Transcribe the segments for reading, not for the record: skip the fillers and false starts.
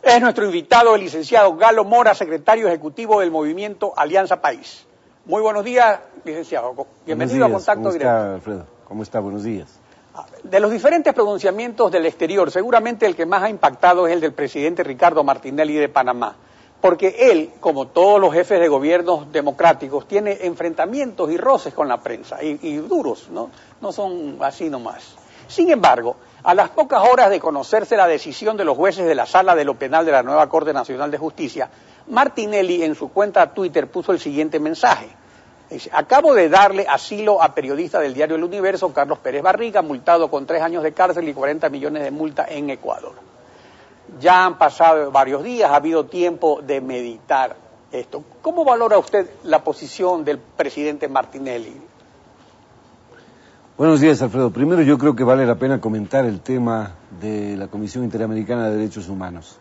Es nuestro invitado, el licenciado Galo Mora, secretario ejecutivo del movimiento Alianza País. Muy buenos días, licenciado. Bienvenido a Contacto Directo. ¿Cómo está, Alfredo? ¿Cómo está? Buenos días. De los diferentes pronunciamientos del exterior, seguramente el que más ha impactado es el del presidente Ricardo Martinelli de Panamá, porque él, como todos los jefes de gobiernos democráticos, tiene enfrentamientos y roces con la prensa, y duros, no son así nomás. Sin embargo, a las pocas horas de conocerse la decisión de los jueces de la Sala de lo Penal de la nueva Corte Nacional de Justicia, Martinelli en su cuenta Twitter puso el siguiente mensaje. Dice: acabo de darle asilo a periodista del diario El Universo, Carlos Pérez Barriga, multado con 3 años de cárcel y 40 millones de multa en Ecuador. Ya han pasado varios días, ha habido tiempo de meditar esto. ¿Cómo valora usted la posición del presidente Martinelli? Buenos días, Alfredo. Primero, yo creo que vale la pena comentar el tema de la Comisión Interamericana de Derechos Humanos.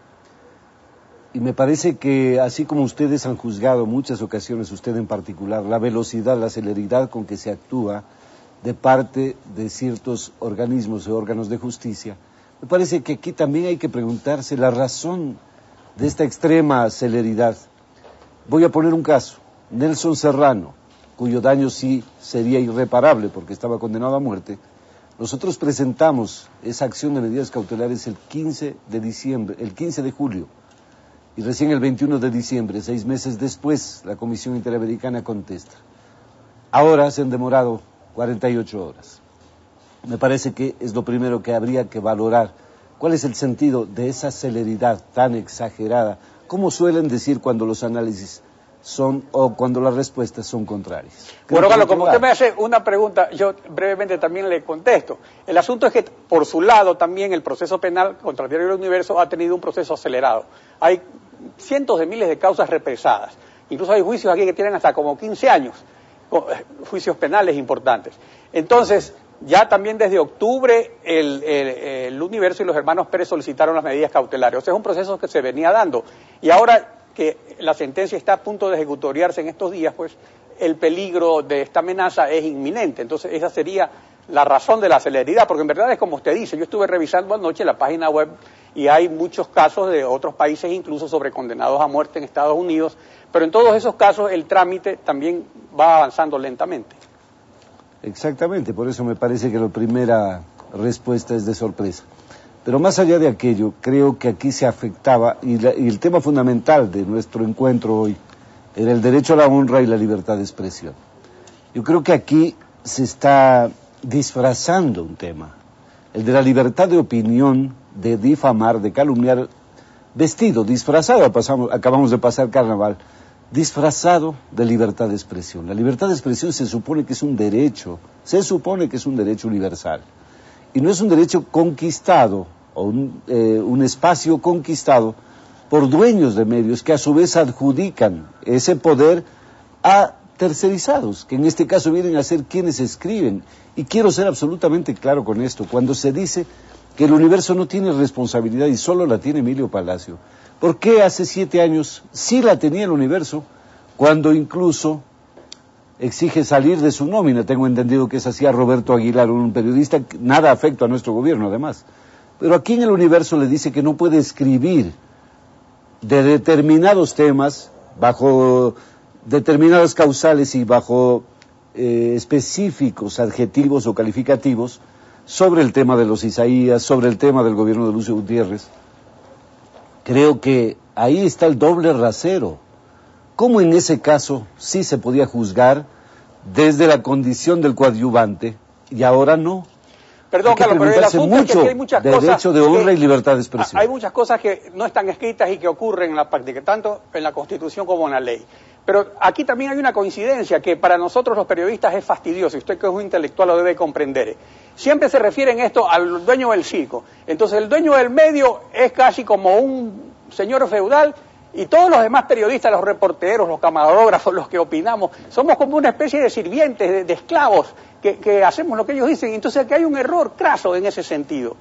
Y me parece que, así como ustedes han juzgado en muchas ocasiones, usted en particular, la velocidad, la celeridad con que se actúa de parte de ciertos organismos o órganos de justicia, me parece que aquí también hay que preguntarse la razón de esta extrema celeridad. Voy a poner un caso. Nelson Serrano, cuyo daño sí sería irreparable porque estaba condenado a muerte. Nosotros presentamos esa acción de medidas cautelares el 15 de julio. Y recién el 21 de diciembre, 6 meses después, la Comisión Interamericana contesta. Ahora se han demorado 48 horas. Me parece que es lo primero que habría que valorar. ¿Cuál es el sentido de esa celeridad tan exagerada? ¿Cómo suelen decir cuando los análisis son o cuando las respuestas son contrarias? Bueno, Galo, como usted me hace una pregunta, yo brevemente también le contesto. El asunto es que, por su lado, también el proceso penal contra el diario El Universo ha tenido un proceso acelerado. Hay cientos de miles de causas represadas. Incluso hay juicios aquí que tienen hasta como 15 años, juicios penales importantes. Entonces, ya también desde octubre el Universo y los hermanos Pérez solicitaron las medidas cautelares. O sea, es un proceso que se venía dando. Y ahora que la sentencia está a punto de ejecutoriarse en estos días, pues el peligro de esta amenaza es inminente. Entonces esa sería la razón de la celeridad, porque en verdad es como usted dice. Yo estuve revisando anoche la página web y hay muchos casos de otros países, incluso sobre condenados a muerte en Estados Unidos, pero en todos esos casos el trámite también va avanzando lentamente. Exactamente, por eso me parece que la primera respuesta es de sorpresa. Pero más allá de aquello, creo que aquí se afectaba, y el tema fundamental de nuestro encuentro hoy era el derecho a la honra y la libertad de expresión. Yo creo que aquí se está disfrazando un tema, el de la libertad de opinión, de difamar, de calumniar, vestido, disfrazado, acabamos de pasar carnaval, disfrazado de libertad de expresión. La libertad de expresión se supone que es un derecho universal. Y no es un derecho conquistado, o un espacio conquistado por dueños de medios que a su vez adjudican ese poder a tercerizados, que en este caso vienen a ser quienes escriben. Y quiero ser absolutamente claro con esto, cuando se dice que el Universo no tiene responsabilidad y solo la tiene Emilio Palacio, ¿por qué hace 7 años sí la tenía el Universo, cuando incluso exige salir de su nómina? Tengo entendido que es así a Roberto Aguilar, un periodista nada afecto a nuestro gobierno además. Pero aquí en el Universo le dice que no puede escribir de determinados temas, bajo determinadas causales y bajo específicos adjetivos o calificativos, sobre el tema de los Isaías, sobre el tema del gobierno de Lucio Gutiérrez. Creo que ahí está el doble rasero. ¿Cómo en ese caso sí se podía juzgar desde la condición del coadyuvante y ahora no? Perdón, Carlos, pero el asunto es que hay muchas cosas... Derecho de honra y libertad de expresión. Hay muchas cosas que no están escritas y que ocurren en la práctica, tanto en la Constitución como en la ley. Pero aquí también hay una coincidencia que para nosotros los periodistas es fastidioso, y usted que es un intelectual lo debe comprender. Siempre se refieren esto al dueño del circo. Entonces el dueño del medio es casi como un señor feudal, y todos los demás periodistas, los reporteros, los camarógrafos, los que opinamos, somos como una especie de sirvientes, de esclavos, que hacemos lo que ellos dicen. Entonces aquí hay un error craso en ese sentido.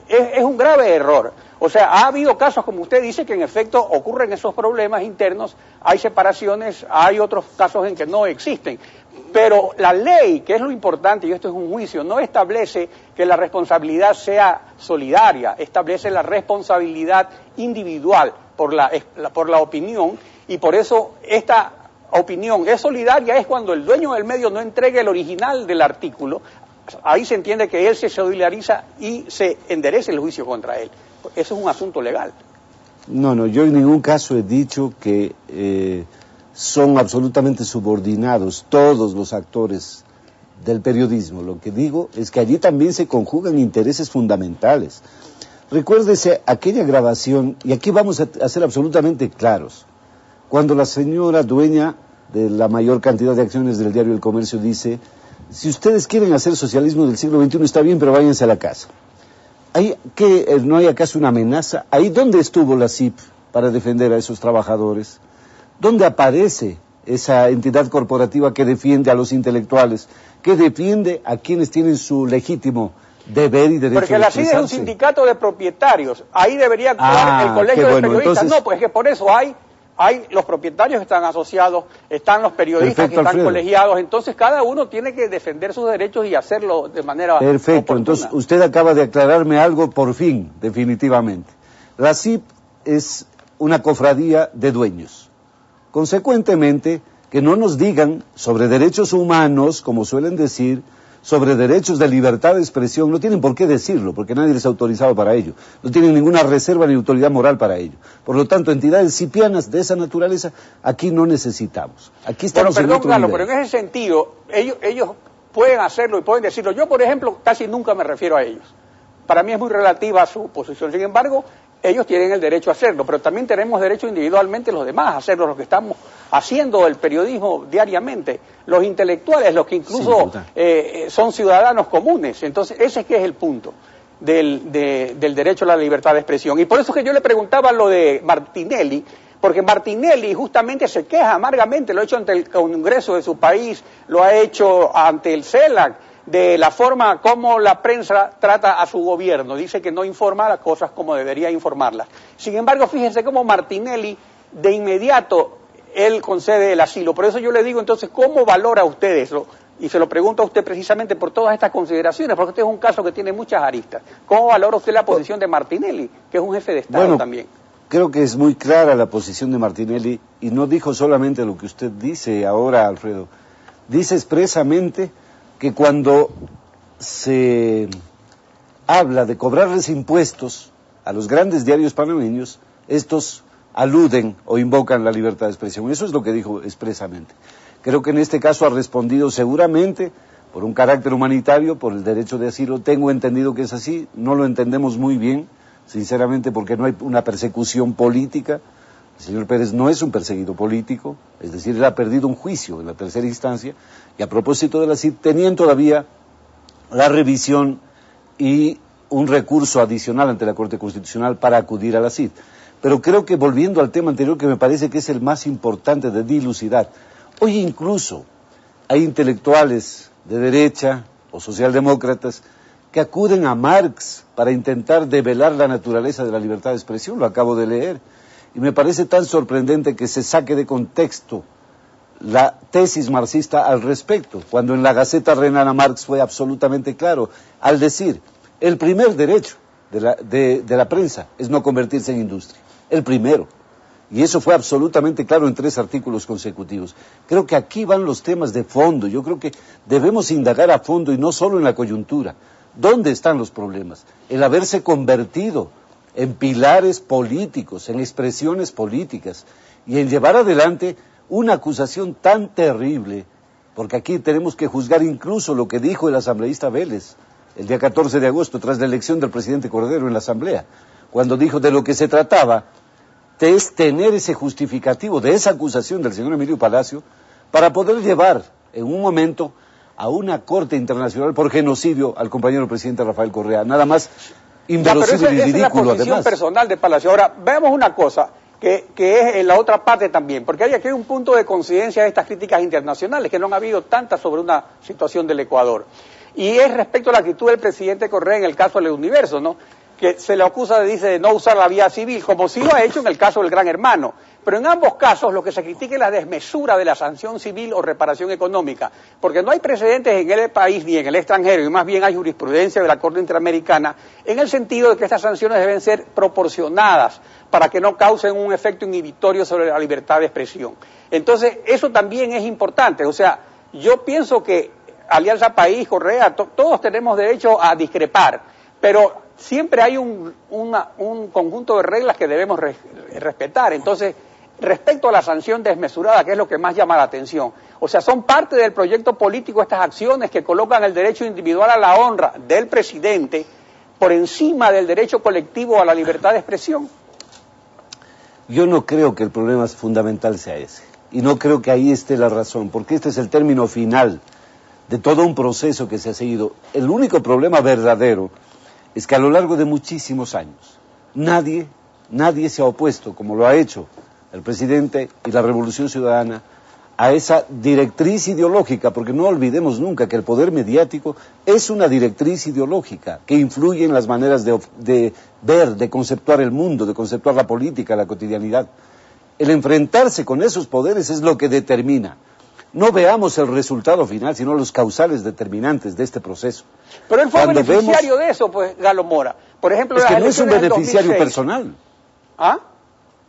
Es un grave error. O sea, ha habido casos, como usted dice, que en efecto ocurren esos problemas internos, hay separaciones, hay otros casos en que no existen. Pero la ley, que es lo importante, y esto es un juicio, no establece que la responsabilidad sea solidaria, establece la responsabilidad individual por la opinión, y por eso esta opinión es solidaria es cuando el dueño del medio no entregue el original del artículo. Ahí se entiende que él se solidariza y se enderece el juicio contra él. Eso es un asunto legal. No, yo en ningún caso he dicho que son absolutamente subordinados todos los actores del periodismo. Lo que digo es que allí también se conjugan intereses fundamentales. Recuérdese aquella grabación, y aquí vamos a ser absolutamente claros, cuando la señora dueña de la mayor cantidad de acciones del diario El Comercio dice: si ustedes quieren hacer socialismo del siglo XXI está bien, pero váyanse a la casa. ¿No hay acaso una amenaza? ¿Ahí dónde estuvo la CIP para defender a esos trabajadores? ¿Dónde aparece esa entidad corporativa que defiende a los intelectuales, que defiende a quienes tienen su legítimo deber y derecho? Porque la CID es un sindicato de propietarios, ahí debería actuar el colegio de periodistas. Entonces... No, pues que por eso hay los propietarios que están asociados, están los periodistas que están Alfredo, colegiados, entonces cada uno tiene que defender sus derechos y hacerlo de manera perfecto, oportuna. Entonces usted acaba de aclararme algo por fin, definitivamente. La CIP es una cofradía de dueños. Consecuentemente, que no nos digan sobre derechos humanos, como suelen decir, sobre derechos de libertad de expresión, no tienen por qué decirlo, porque nadie les ha autorizado para ello. No tienen ninguna reserva ni autoridad moral para ello. Por lo tanto, entidades cipianas de esa naturaleza, aquí no necesitamos. Aquí estamos en otro nivel. Pero en ese sentido, ellos pueden hacerlo y pueden decirlo. Yo, por ejemplo, casi nunca me refiero a ellos. Para mí es muy relativa su posición. Sin embargo, ellos tienen el derecho a hacerlo, pero también tenemos derecho individualmente los demás a hacerlo, los que estamos haciendo el periodismo diariamente, los intelectuales, los que incluso son ciudadanos comunes. Entonces, ese es que es el punto del derecho a la libertad de expresión. Y por eso es que yo le preguntaba lo de Martinelli, porque Martinelli justamente se queja amargamente, lo ha hecho ante el Congreso de su país, lo ha hecho ante el CELAC, de la forma como la prensa trata a su gobierno. Dice que no informa las cosas como debería informarlas. Sin embargo, fíjense cómo Martinelli de inmediato él concede el asilo. Por eso yo le digo entonces, ¿cómo valora usted eso? Y se lo pregunto a usted precisamente por todas estas consideraciones, porque este es un caso que tiene muchas aristas. ¿Cómo valora usted la posición de Martinelli, que es un jefe de Estado también? Creo que es muy clara la posición de Martinelli, y no dijo solamente lo que usted dice ahora, Alfredo. Dice expresamente que cuando se habla de cobrarles impuestos a los grandes diarios panameños, estos aluden o invocan la libertad de expresión. Eso es lo que dijo expresamente. Creo que en este caso ha respondido seguramente por un carácter humanitario, por el derecho de asilo. Tengo entendido que es así, no lo entendemos muy bien, sinceramente, porque no hay una persecución política. El señor Pérez no es un perseguido político, es decir, él ha perdido un juicio en la tercera instancia, y a propósito de la CID, tenían todavía la revisión y un recurso adicional ante la Corte Constitucional para acudir a la CID. Pero creo que, volviendo al tema anterior, que me parece que es el más importante de dilucidar, hoy incluso hay intelectuales de derecha o socialdemócratas que acuden a Marx para intentar develar la naturaleza de la libertad de expresión, lo acabo de leer. Y me parece tan sorprendente que se saque de contexto la tesis marxista al respecto, cuando en la Gaceta Renana Marx fue absolutamente claro, al decir, el primer derecho de la prensa es no convertirse en industria, el primero. Y eso fue absolutamente claro en 3 artículos consecutivos. Creo que aquí van los temas de fondo, yo creo que debemos indagar a fondo y no solo en la coyuntura. ¿Dónde están los problemas? El haberse convertido en pilares políticos, en expresiones políticas, y en llevar adelante una acusación tan terrible, porque aquí tenemos que juzgar incluso lo que dijo el asambleísta Vélez el día 14 de agosto, tras la elección del presidente Cordero en la Asamblea, cuando dijo de lo que se trataba es tener ese justificativo de esa acusación del señor Emilio Palacio para poder llevar en un momento a una corte internacional por genocidio al compañero presidente Rafael Correa, nada más inverosímil y ridículo, es la posición además personal de Palacio. Ahora, veamos una cosa, que es en la otra parte también, porque hay aquí un punto de coincidencia de estas críticas internacionales, que no han habido tantas sobre una situación del Ecuador, y es respecto a la actitud del presidente Correa en el caso del Universo, ¿no? que se le acusa, dice, de no usar la vía civil, como sí lo ha hecho en el caso del Gran Hermano. Pero en ambos casos lo que se critica es la desmesura de la sanción civil o reparación económica, porque no hay precedentes en el país ni en el extranjero, y más bien hay jurisprudencia de la Corte Interamericana, en el sentido de que estas sanciones deben ser proporcionadas para que no causen un efecto inhibitorio sobre la libertad de expresión. Entonces, eso también es importante. O sea, yo pienso que Alianza País, Correa, todos tenemos derecho a discrepar, pero siempre hay un conjunto de reglas que debemos respetar. Entonces, respecto a la sanción desmesurada, que es lo que más llama la atención, o sea, son parte del proyecto político estas acciones que colocan el derecho individual a la honra del presidente por encima del derecho colectivo a la libertad de expresión. Yo no creo que el problema fundamental sea ese, y no creo que ahí esté la razón, porque este es el término final de todo un proceso que se ha seguido. El único problema verdadero es que a lo largo de muchísimos años nadie se ha opuesto, como lo ha hecho el presidente y la Revolución Ciudadana, a esa directriz ideológica, porque no olvidemos nunca que el poder mediático es una directriz ideológica que influye en las maneras de ver, de conceptuar el mundo, de conceptuar la política, la cotidianidad. El enfrentarse con esos poderes es lo que determina. No veamos el resultado final, sino los causales determinantes de este proceso. Pero él fue beneficiario de eso, pues, Galo Mora. Por ejemplo, es que no es un beneficiario personal. ¿Ah?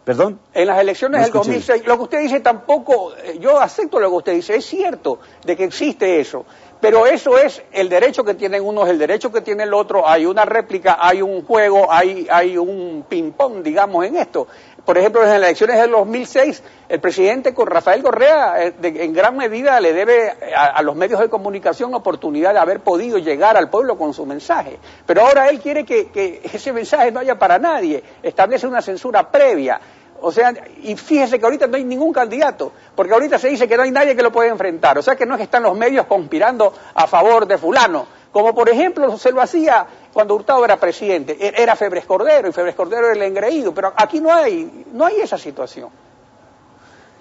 ¿Perdón? En las elecciones del 2006, lo que usted dice tampoco, yo acepto lo que usted dice, es cierto de que existe eso, pero eso es el derecho que tienen unos, el derecho que tiene el otro, hay una réplica, hay un juego, hay un ping-pong, digamos, en esto. Por ejemplo, en las elecciones del 2006, el presidente Rafael Correa en gran medida le debe a los medios de comunicación la oportunidad de haber podido llegar al pueblo con su mensaje. Pero ahora él quiere que ese mensaje no haya para nadie, establece una censura previa. O sea, y fíjese que ahorita no hay ningún candidato, porque ahorita se dice que no hay nadie que lo pueda enfrentar. O sea que no es que están los medios conspirando a favor de fulano, como por ejemplo se lo hacía cuando Hurtado era presidente, era Febres Cordero, y Febres Cordero era el engreído, pero aquí no hay esa situación.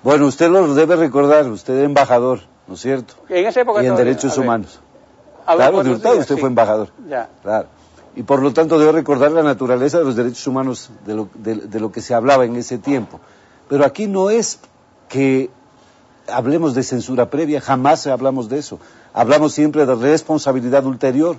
Bueno, usted lo debe recordar, usted es embajador, ¿no es cierto? En esa época y en derechos humanos. Claro, de Hurtado usted fue embajador. Ya. Claro. Y por lo tanto debe recordar la naturaleza de los derechos humanos de lo que se hablaba en ese tiempo. Pero aquí no es que hablemos de censura previa, jamás hablamos de eso. Hablamos siempre de responsabilidad ulterior.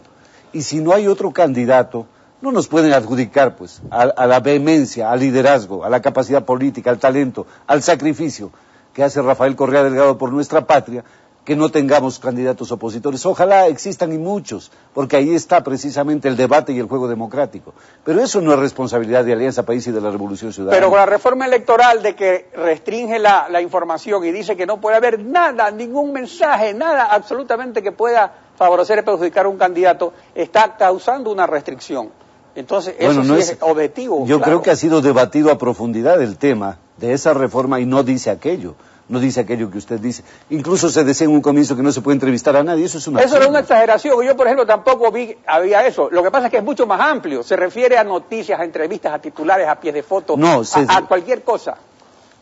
Y si no hay otro candidato, no nos pueden adjudicar pues a la vehemencia, al liderazgo, a la capacidad política, al talento, al sacrificio que hace Rafael Correa Delgado por nuestra patria, que no tengamos candidatos opositores. Ojalá existan y muchos, porque ahí está precisamente el debate y el juego democrático. Pero eso no es responsabilidad de Alianza País y de la Revolución Ciudadana. Pero con la reforma electoral de que restringe la información y dice que no puede haber nada, ningún mensaje, nada absolutamente que pueda favorecer y perjudicar a un candidato, está causando una restricción. Entonces, eso sí es objetivo. Yo creo que ha sido debatido a profundidad el tema de esa reforma y no dice aquello. No dice aquello que usted dice. Incluso se decía en un comienzo que no se puede entrevistar a nadie. Eso es una... Eso era una exageración. Yo, por ejemplo, tampoco había eso. Lo que pasa es que es mucho más amplio. Se refiere a noticias, a entrevistas, a titulares, a pies de foto, a cualquier cosa.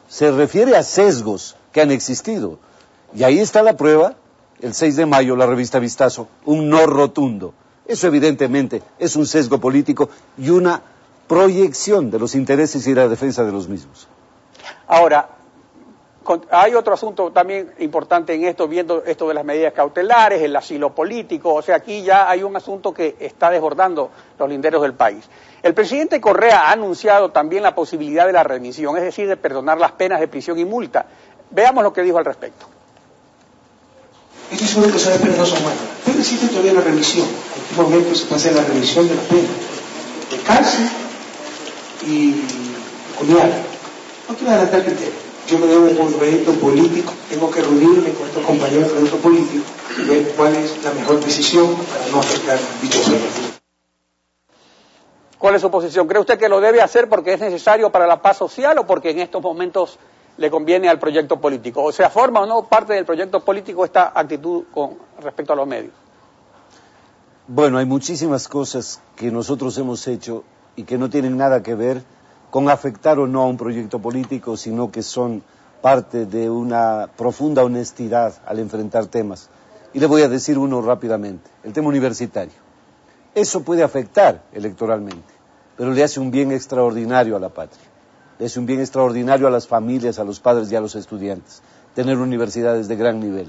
Se refiere a sesgos que han existido. Y ahí está la prueba. El 6 de mayo, la revista Vistazo, un no rotundo. Eso evidentemente es un sesgo político y una proyección de los intereses y la defensa de los mismos. Ahora, hay otro asunto también importante en esto, viendo esto de las medidas cautelares, el asilo político, o sea, aquí ya hay un asunto que está desbordando los linderos del país. El presidente Correa ha anunciado también la posibilidad de la remisión, es decir, de perdonar las penas de prisión y multa. Veamos lo que dijo al respecto. Estoy seguro que esas penas no son buenas. Pero existe todavía la remisión. En qué momento se puede hacer la remisión de la pena de cárcel y pecuniaria. No quiero adelantar criterio. Yo me debo un proyecto político, tengo que reunirme con estos compañeros del proyecto político y ver cuál es la mejor decisión para no afectar dicho proyecto. ¿Cuál es su posición? ¿Cree usted que lo debe hacer porque es necesario para la paz social o porque en estos momentos le conviene al proyecto político? O sea, ¿forma o no parte del proyecto político esta actitud con respecto a los medios? Bueno, hay muchísimas cosas que nosotros hemos hecho y que no tienen nada que ver con afectar o no a un proyecto político, sino que son parte de una profunda honestidad al enfrentar temas. Y le voy a decir uno rápidamente, el tema universitario. Eso puede afectar electoralmente, pero le hace un bien extraordinario a la patria. Le hace un bien extraordinario a las familias, a los padres y a los estudiantes, tener universidades de gran nivel.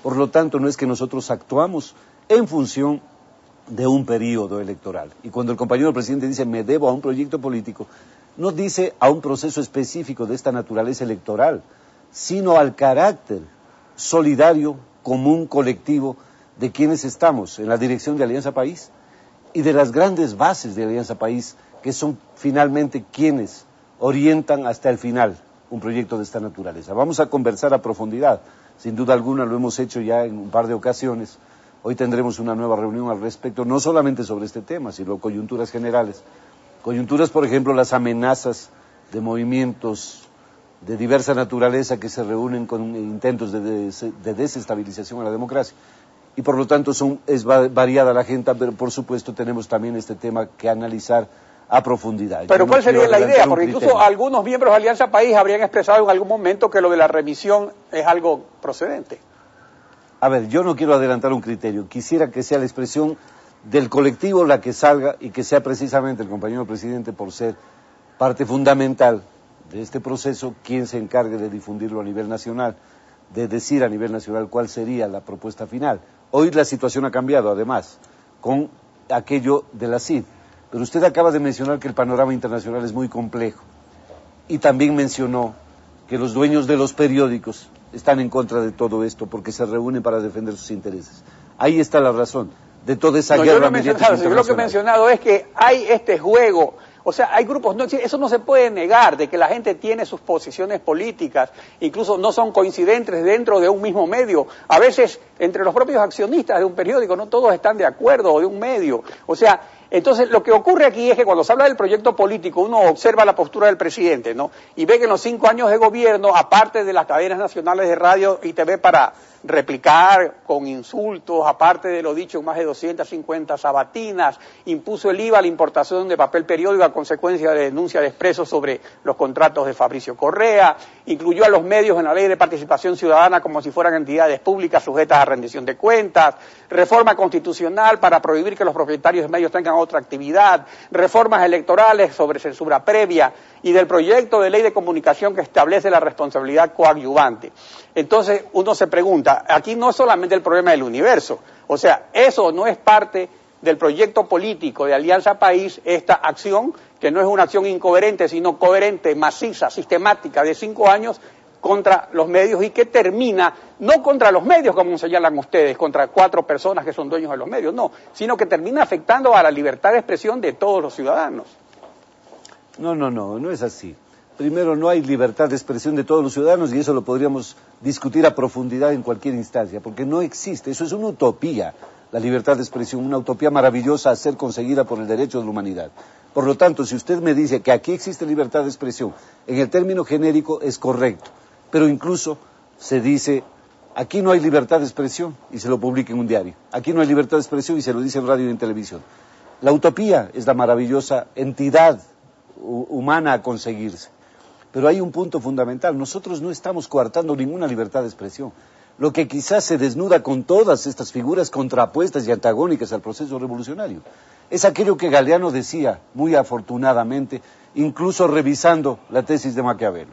Por lo tanto, no es que nosotros actuamos en función de un periodo electoral. Y cuando el compañero presidente dice, me debo a un proyecto político, no dice a un proceso específico de esta naturaleza electoral, sino al carácter solidario, común, colectivo, de quienes estamos en la dirección de Alianza País y de las grandes bases de Alianza País, que son finalmente quienes orientan hasta el final un proyecto de esta naturaleza. Vamos a conversar a profundidad, sin duda alguna lo hemos hecho ya en un par de ocasiones. Hoy tendremos una nueva reunión al respecto, no solamente sobre este tema, sino coyunturas generales. Coyunturas, por ejemplo, las amenazas de movimientos de diversa naturaleza que se reúnen con intentos de desestabilización a la democracia. Y por lo tanto es variada la agenda, pero por supuesto tenemos también este tema que analizar a profundidad. Pero ¿cuál sería la idea? Porque incluso algunos miembros de Alianza País habrían expresado en algún momento que lo de la remisión es algo procedente. A ver, yo no quiero adelantar un criterio, quisiera que sea la expresión del colectivo la que salga y que sea precisamente el compañero presidente, por ser parte fundamental de este proceso, quien se encargue de difundirlo a nivel nacional, de decir a nivel nacional cuál sería la propuesta final. Hoy la situación ha cambiado, además, con aquello de la CID. Pero usted acaba de mencionar que el panorama internacional es muy complejo. Y también mencionó que los dueños de los periódicos están en contra de todo esto porque se reúnen para defender sus intereses. Ahí está la razón de toda esa guerra mediática internacional. Yo lo que he mencionado es que hay este juego. O sea, hay grupos, eso no se puede negar, de que la gente tiene sus posiciones políticas, incluso no son coincidentes dentro de un mismo medio. A veces, entre los propios accionistas de un periódico, no todos están de acuerdo, o de un medio. O sea, entonces lo que ocurre aquí es que cuando se habla del proyecto político, uno observa la postura del presidente, ¿no? Y ve que en los 5 años de gobierno, aparte de las cadenas nacionales de radio y TV para replicar con insultos, aparte de lo dicho en más de 250 sabatinas, impuso el IVA a la importación de papel periódico a consecuencia de denuncia de Expreso sobre los contratos de Fabricio Correa, incluyó a los medios en la ley de participación ciudadana como si fueran entidades públicas sujetas a rendición de cuentas, reforma constitucional para prohibir que los propietarios de medios tengan otra actividad, reformas electorales sobre censura previa y del proyecto de ley de comunicación que establece la responsabilidad coadyuvante. Entonces uno se pregunta, aquí no es solamente el problema del universo, o sea, eso no es parte del proyecto político de Alianza País, esta acción, que no es una acción incoherente, sino coherente, maciza, sistemática, de 5 años contra los medios y que termina, no contra los medios como señalan ustedes, contra 4 personas que son dueños de los medios, no, sino que termina afectando a la libertad de expresión de todos los ciudadanos. No es así. Primero, no hay libertad de expresión de todos los ciudadanos y eso lo podríamos discutir a profundidad en cualquier instancia, porque no existe, eso es una utopía, la libertad de expresión, una utopía maravillosa a ser conseguida por el derecho de la humanidad. Por lo tanto, si usted me dice que aquí existe libertad de expresión, en el término genérico es correcto, pero incluso se dice, aquí no hay libertad de expresión y se lo publica en un diario, aquí no hay libertad de expresión y se lo dice en radio y en televisión. La utopía es la maravillosa entidad humana a conseguirse. Pero hay un punto fundamental, nosotros no estamos coartando ninguna libertad de expresión. Lo que quizás se desnuda con todas estas figuras contrapuestas y antagónicas al proceso revolucionario es aquello que Galeano decía, muy afortunadamente, incluso revisando la tesis de Maquiavelo.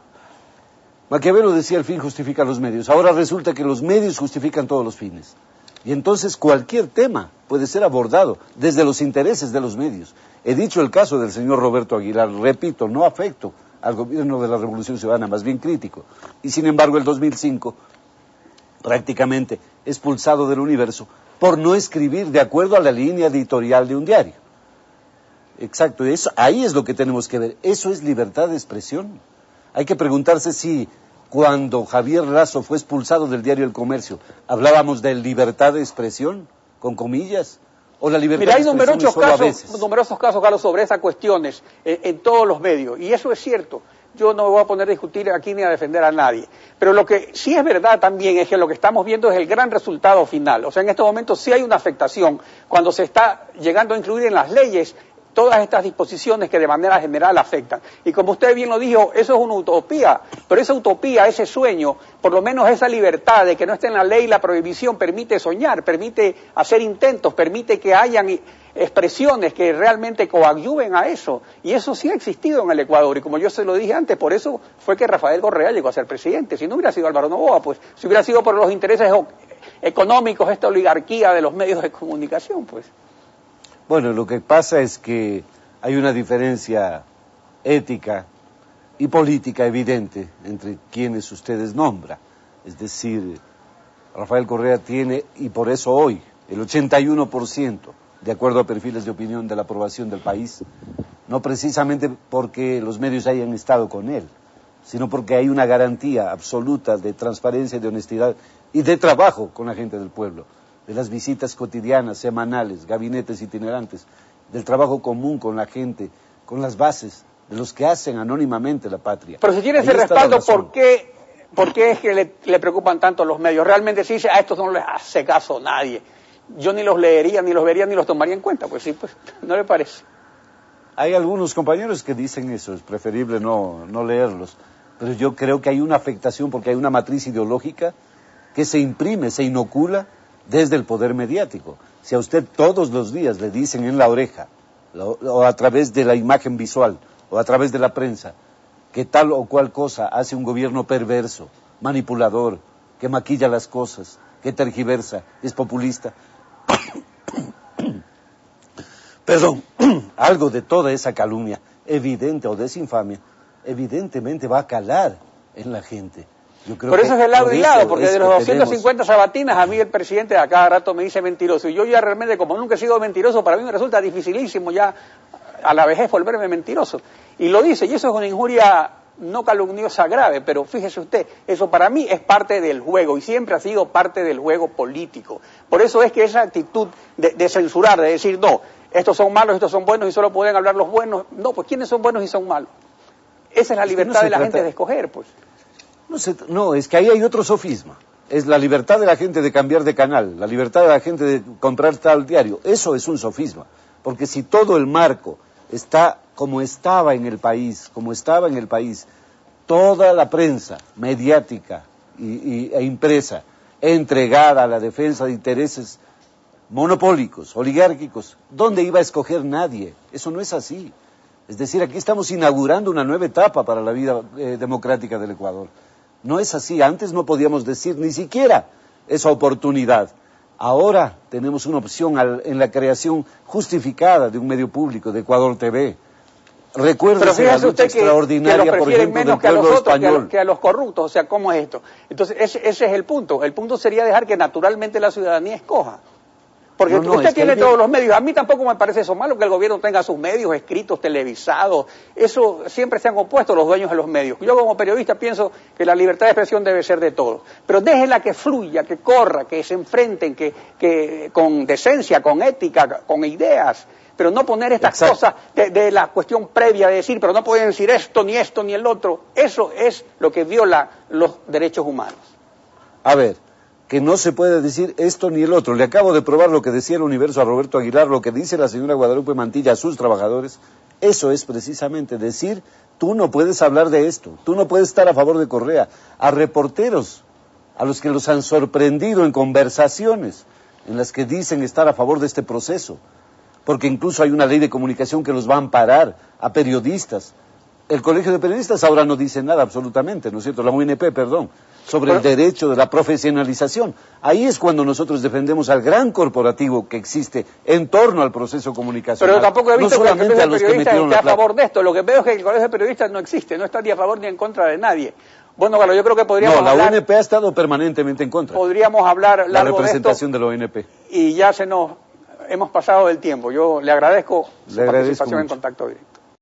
Maquiavelo decía, el fin justifica los medios. Ahora resulta que los medios justifican todos los fines. Y entonces cualquier tema puede ser abordado desde los intereses de los medios. He dicho el caso del señor Roberto Aguilar, repito, no afecto al gobierno de la Revolución Ciudadana, más bien crítico. Y sin embargo, el 2005, prácticamente expulsado del Universo por no escribir de acuerdo a la línea editorial de un diario. Exacto, eso, ahí es lo que tenemos que ver. ¿Eso es libertad de expresión? Hay que preguntarse si cuando Javier Lasso fue expulsado del diario El Comercio, hablábamos de libertad de expresión, con comillas, o la libertad de expresión hay numerosos casos, Carlos, sobre esas cuestiones en todos los medios, y eso es cierto. Yo no me voy a poner a discutir aquí ni a defender a nadie. Pero lo que sí es verdad también es que lo que estamos viendo es el gran resultado final. O sea, en estos momentos sí hay una afectación cuando se está llegando a incluir en las leyes todas estas disposiciones que de manera general afectan. Y como usted bien lo dijo, eso es una utopía, pero esa utopía, ese sueño, por lo menos esa libertad de que no esté en la ley la prohibición, permite soñar, permite hacer intentos, permite que hayan expresiones que realmente coadyuven a eso. Y eso sí ha existido en el Ecuador, y como yo se lo dije antes, por eso fue que Rafael Correa llegó a ser presidente. Si no hubiera sido Álvaro Noboa, pues si hubiera sido por los intereses económicos, esta oligarquía de los medios de comunicación, pues. Bueno, lo que pasa es que hay una diferencia ética y política evidente entre quienes ustedes nombran. Es decir, Rafael Correa tiene, y por eso hoy, el 81%, de acuerdo a perfiles de opinión de la aprobación del país, no precisamente porque los medios hayan estado con él, sino porque hay una garantía absoluta de transparencia, de honestidad y de trabajo con la gente del pueblo, de las visitas cotidianas, semanales, gabinetes itinerantes, del trabajo común con la gente, con las bases de los que hacen anónimamente la patria. Pero si tiene ese respaldo, ¿por qué es que le preocupan tanto los medios? Realmente se dice, a estos no les hace caso nadie. Yo ni los leería, ni los vería, ni los tomaría en cuenta. Pues sí, pues, ¿no le parece? Hay algunos compañeros que dicen eso, es preferible no leerlos, pero yo creo que hay una afectación porque hay una matriz ideológica que se imprime, se inocula desde el poder mediático. Si a usted todos los días le dicen en la oreja, o a través de la imagen visual, o a través de la prensa, que tal o cual cosa hace un gobierno perverso, manipulador, que maquilla las cosas, que tergiversa, es populista, perdón, algo de toda esa calumnia evidente o desinfamia, evidentemente va a calar en la gente. Yo creo Por eso es de lado y lado, porque de los 250 tenemos... sabatinas, a mí el presidente a cada rato me dice mentiroso. Y yo ya realmente, como nunca he sido mentiroso, para mí me resulta dificilísimo ya a la vejez volverme mentiroso. Y lo dice, y eso es una injuria no calumniosa grave, pero fíjese usted, eso para mí es parte del juego, y siempre ha sido parte del juego político. Por eso es que esa actitud de censurar, de decir, no, estos son malos, estos son buenos, y solo pueden hablar los buenos. No, pues ¿quiénes son buenos y son malos? Esa es la libertad de la gente de escoger, pues. No, es que ahí hay otro sofisma. Es la libertad de la gente de cambiar de canal, la libertad de la gente de comprar tal diario. Eso es un sofisma. Porque si todo el marco está como estaba en el país, toda la prensa mediática e impresa entregada a la defensa de intereses monopólicos, oligárquicos, ¿dónde iba a escoger nadie? Eso no es así. Es decir, aquí estamos inaugurando una nueva etapa para la vida democrática del Ecuador. No es así, antes no podíamos decir ni siquiera esa oportunidad. Ahora tenemos una opción en la creación justificada de un medio público, de Ecuador TV. Recuérdese la lucha extraordinaria, por ejemplo, del pueblo español. Que a los corruptos, o sea, ¿cómo es esto? Entonces, ese es el punto. El punto sería dejar que naturalmente la ciudadanía escoja. Porque usted tiene todos los medios. A mí tampoco me parece eso malo que el gobierno tenga sus medios escritos, televisados. Eso siempre se han opuesto los dueños de los medios. Yo como periodista pienso que la libertad de expresión debe ser de todos. Pero déjela que fluya, que corra, que se enfrenten, que con decencia, con ética, con ideas. Pero no poner estas cosas de la cuestión previa de decir, pero no pueden decir esto, ni el otro. Eso es lo que viola los derechos humanos. A ver, que no se puede decir esto ni el otro. Le acabo de probar lo que decía el Universo a Roberto Aguilar, lo que dice la señora Guadalupe Mantilla a sus trabajadores. Eso es precisamente decir, tú no puedes hablar de esto, tú no puedes estar a favor de Correa. A reporteros, a los que los han sorprendido en conversaciones en las que dicen estar a favor de este proceso, porque incluso hay una ley de comunicación que los va a amparar, a periodistas. El Colegio de Periodistas ahora no dice nada absolutamente, ¿no es cierto? La UNP, perdón, sobre el derecho de la profesionalización. Ahí es cuando nosotros defendemos al gran corporativo que existe en torno al proceso comunicacional. Pero tampoco he visto que el Colegio de Periodistas esté a favor de esto. Lo que veo es que el Colegio de Periodistas no existe, no está ni a favor ni en contra de nadie. Bueno, Carlos, yo creo que podríamos hablar... No, la ONP ha estado permanentemente en contra. Podríamos hablar largo la representación de la ONP. Y ya hemos pasado del tiempo. Yo le agradezco su participación en Contacto Directo.